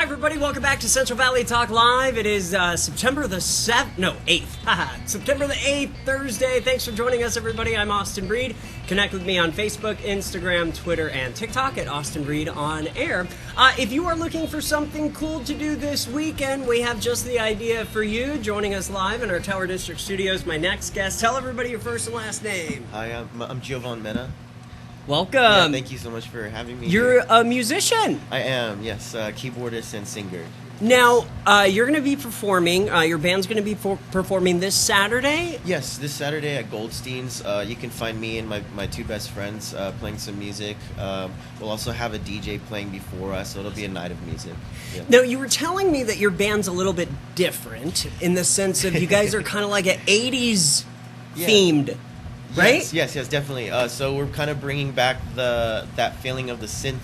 Hi, everybody. Welcome back to Central Valley Talk Live. It is September the 7th, no, 8th. September the 8th, Thursday. Thanks for joining us, everybody. I'm Austin Breed. Connect with me on Facebook, Instagram, Twitter, and TikTok at Austin Breed on Air. If you are looking for something cool to do this weekend, we have just the idea for you. Joining us live in our Tower District studios, my next guest. Tell everybody your first and last name. Hi, I'm Giovan Mena. Welcome. Yeah, thank you so much for having me. You're here. a musician. I am, yes, keyboardist and singer. Now, you're going to be performing, your band's going to be performing this Saturday? Yes, this Saturday at Goldstein's. You can find me and my two best friends playing some music. We'll also have a DJ playing before us, so it'll be a night of music. Yeah. Now, you were telling me that your band's a little bit different in the sense of you guys are kind of like an 80s themed, right? Yes, definitely. So we're kind of bringing back that feeling of the synth.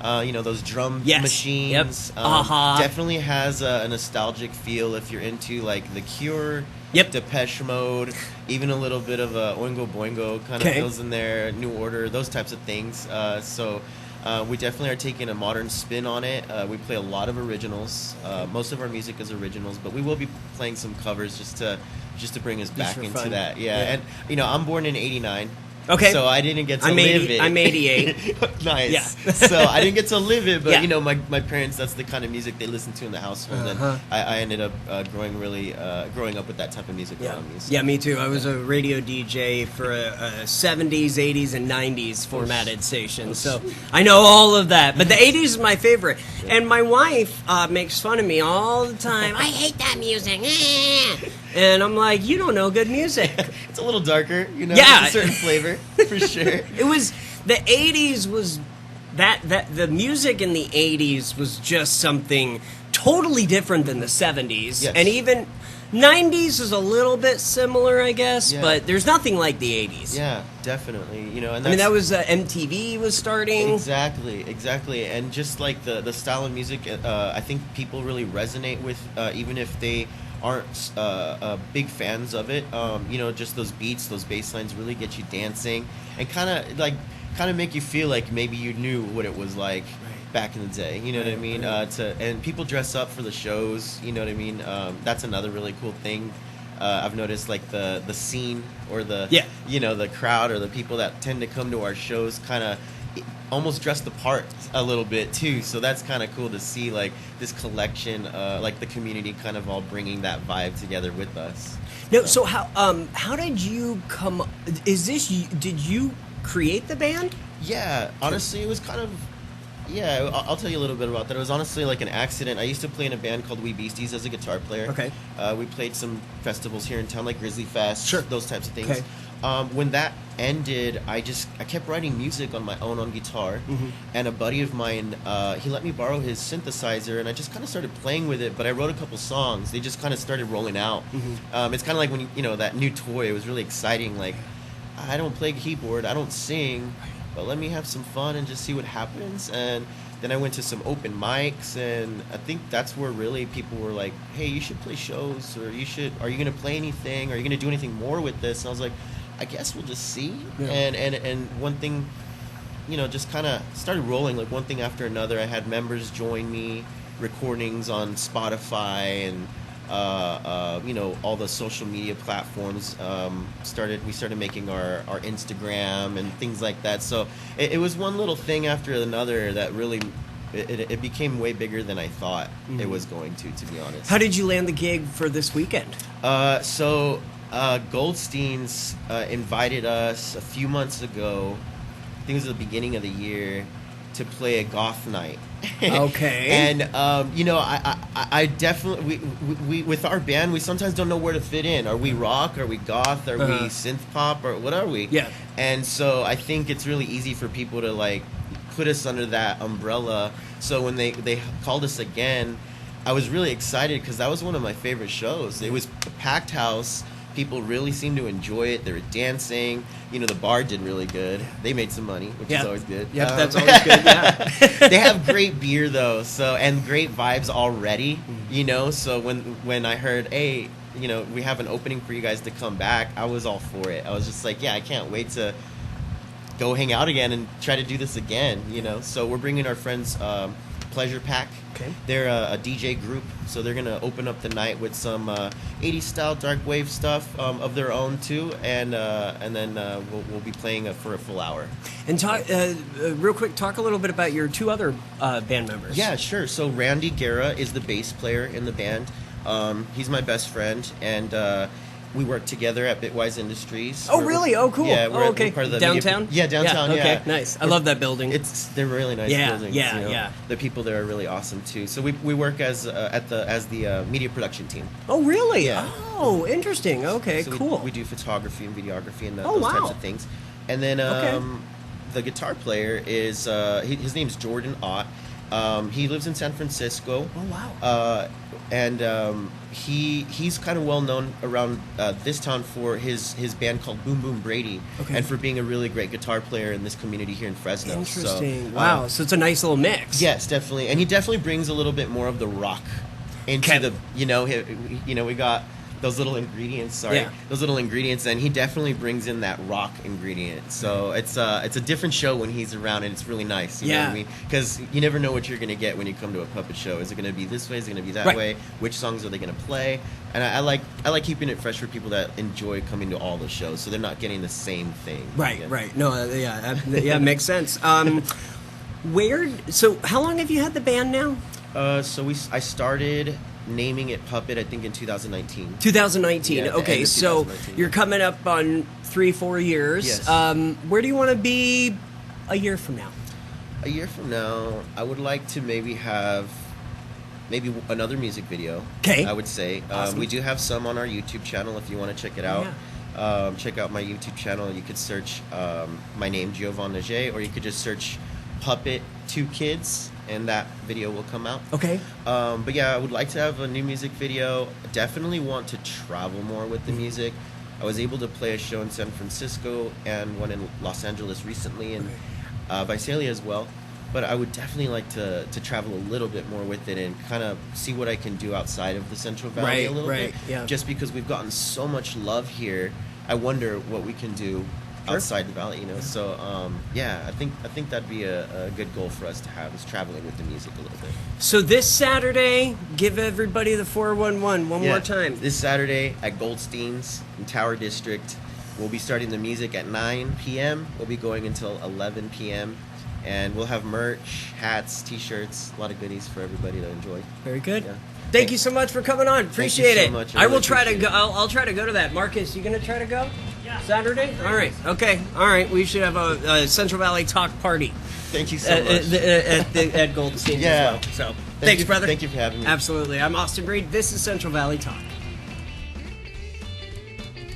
Those drum machines. Yep. Definitely has a nostalgic feel if you're into like The Cure, Depeche Mode, even a little bit of a Oingo Boingo kind of feels in there, New Order, those types of things. So we definitely are taking a modern spin on it. We play a lot of originals. Most of our music is originals, but we will be playing some covers just to bring us back into fun. That. Yeah, and I'm born in '89. Okay. So I didn't get to live it. I'm 88. Nice. Yeah. So I didn't get to live it, but my parents, that's the kind of music they listen to in the household, and I ended up growing up with that type of music around me. So. Yeah, me too. I was a radio DJ for a 70s, 80s, and 90s formatted station, so I know all of that. But the 80s is my favorite, and my wife makes fun of me all the time. I hate that music. And I'm like, you don't know good music. It's a little darker, Yeah. It's a certain flavor, for sure. It was, the 80s was, that the music in the 80s was just something totally different than the 70s. Yes. And even 90s is a little bit similar, I guess, but there's nothing like the 80s. Yeah, definitely. And that was, MTV was starting. Exactly. And just like the style of music, I think people really resonate with, even if they aren't big fans of it. Just those beats, those bass lines really get you dancing and kind of make you feel like maybe you knew what it was like back in the day. You know what I mean? And people dress up for the shows. You know what I mean? That's another really cool thing. I've noticed like the scene or the crowd or the people that tend to come to our shows kind of almost dress the part a little bit too, so that's kind of cool to see like this collection, like the community kind of all bringing that vibe together with us. No, so how did you come? Did you create the band? Yeah, honestly, it was kind of. Yeah, I'll tell you a little bit about that. It was honestly like an accident. I used to play in a band called Wee Beasties as a guitar player. Okay. We played some festivals here in town, like Grizzly Fest, those types of things. Okay. When that ended, I kept writing music on my own on guitar, and a buddy of mine, he let me borrow his synthesizer, and I just kind of started playing with it. But I wrote a couple songs. They just kind of started rolling out. It's kind of like when that new toy. It was really exciting. Like, I don't play keyboard, I don't sing, but let me have some fun and just see what happens. And then I went to some open mics, and I think that's where really people were like, hey, you should play shows, or are you going to play anything? Are you going to do anything more with this? And I was like, I guess we'll just see. Yeah. And one thing, just kind of started rolling, like one thing after another. I had members join me, recordings on Spotify and all the social media platforms. We started making our Instagram and things like that. So it was one little thing after another that really it became way bigger than I thought it was going to be honest. How did you land the gig for this weekend? Goldstein's invited us a few months ago. I think it was at the beginning of the year, to play a goth night. Okay. And I definitely we with our band, we sometimes don't know where to fit in. Are we rock? Are we goth? Are we synth pop? Or what are we? Yeah. And so I think it's really easy for people to like put us under that umbrella. So when they called us again, I was really excited because that was one of my favorite shows. It was a packed house. People really seemed to enjoy it. They were dancing. The bar did really good. They made some money, which is always good. Yep, that's always good, yeah. They have great beer, though, and great vibes already, So when I heard, hey, we have an opening for you guys to come back, I was all for it. I was just like, yeah, I can't wait to go hang out again and try to do this again, So we're bringing our friends Pleasure Pack. Okay. They're a DJ group, so they're gonna open up the night with some 80s style dark wave stuff of their own too, and then we'll be playing for a full hour. And talk real quick. Talk a little bit about your two other band members. Yeah, sure. So Randy Guerra is the bass player in the band. He's my best friend, and we work together at Bitwise Industries. Oh, really? Oh, cool. Yeah, we're part of the downtown. Downtown. Okay, Yeah. nice. I love that building. They're really nice buildings. Yeah, you know? yeah. The people there are really awesome too. So we work as the media production team. Oh, really? Yeah. Oh, interesting. Okay, So cool. We do photography and videography and Oh, those wow. types of things. And then the guitar player is his name's Jordan Ott. He lives in San Francisco. Oh, wow. And he's kind of well known around this town for his band called Boom Boom Brady, Okay. and for being a really great guitar player in this community here in Fresno. Interesting. So, Wow. So it's a nice little mix. Yes, definitely, and he definitely brings a little bit more of the rock into Okay. we got those little ingredients. Yeah. Those little ingredients, and he definitely brings in that rock ingredient. So it's a different show when he's around, and it's really nice. You know what I mean? Because you never know what you're gonna get when you come to a puppet show. Is it gonna be this way? Is it gonna be that Right. way? Which songs are they gonna play? And I like keeping it fresh for people that enjoy coming to all the shows, so they're not getting the same thing. Right. Yeah. Right. No. Makes sense. So how long have you had the band now? I started naming it Puppet, I think, in 2019. 2019. Yeah, the Okay, end of so 2019. you're coming up on 3-4 years. Yes. Where do you want to be a year from now? A year from now, I would like to maybe have another music video. Okay. I would say. Awesome. We do have some on our YouTube channel if you want to check it out. Yeah. Check out my YouTube channel. You could search my name, Giovanni Leger, or you could just search Puppet 2 Kids, and that video will come out. Okay. But yeah, I would like to have a new music video. Definitely want to travel more with the music. I was able to play a show in San Francisco and one in Los Angeles recently, and Visalia as well. But I would definitely like to travel a little bit more with it and kind of see what I can do outside of the Central Valley a little bit. Yeah. Just because we've gotten so much love here, I wonder what we can do outside the valley, you know. So I think that'd be a good goal for us to have, is traveling with the music a little bit. So this Saturday, give everybody the 411 one more time. This Saturday at Goldstein's in Tower District. We'll be starting the music at 9 p.m. We'll be going until 11 p.m. And we'll have merch, hats, T-shirts, a lot of goodies for everybody to enjoy. Very good. Yeah. Thank you so much for coming on. Appreciate so it. much. I I will really try to appreciate go. I'll try to go to that. Marcus, you gonna try to go? Yeah. Saturday. All right. Okay. All right. We should have a Central Valley talk party Thank you so much. at Goldstein Yeah. as well. So thanks, brother. Thank you for having me. Absolutely. I'm Austin Breed. This is Central Valley Talk.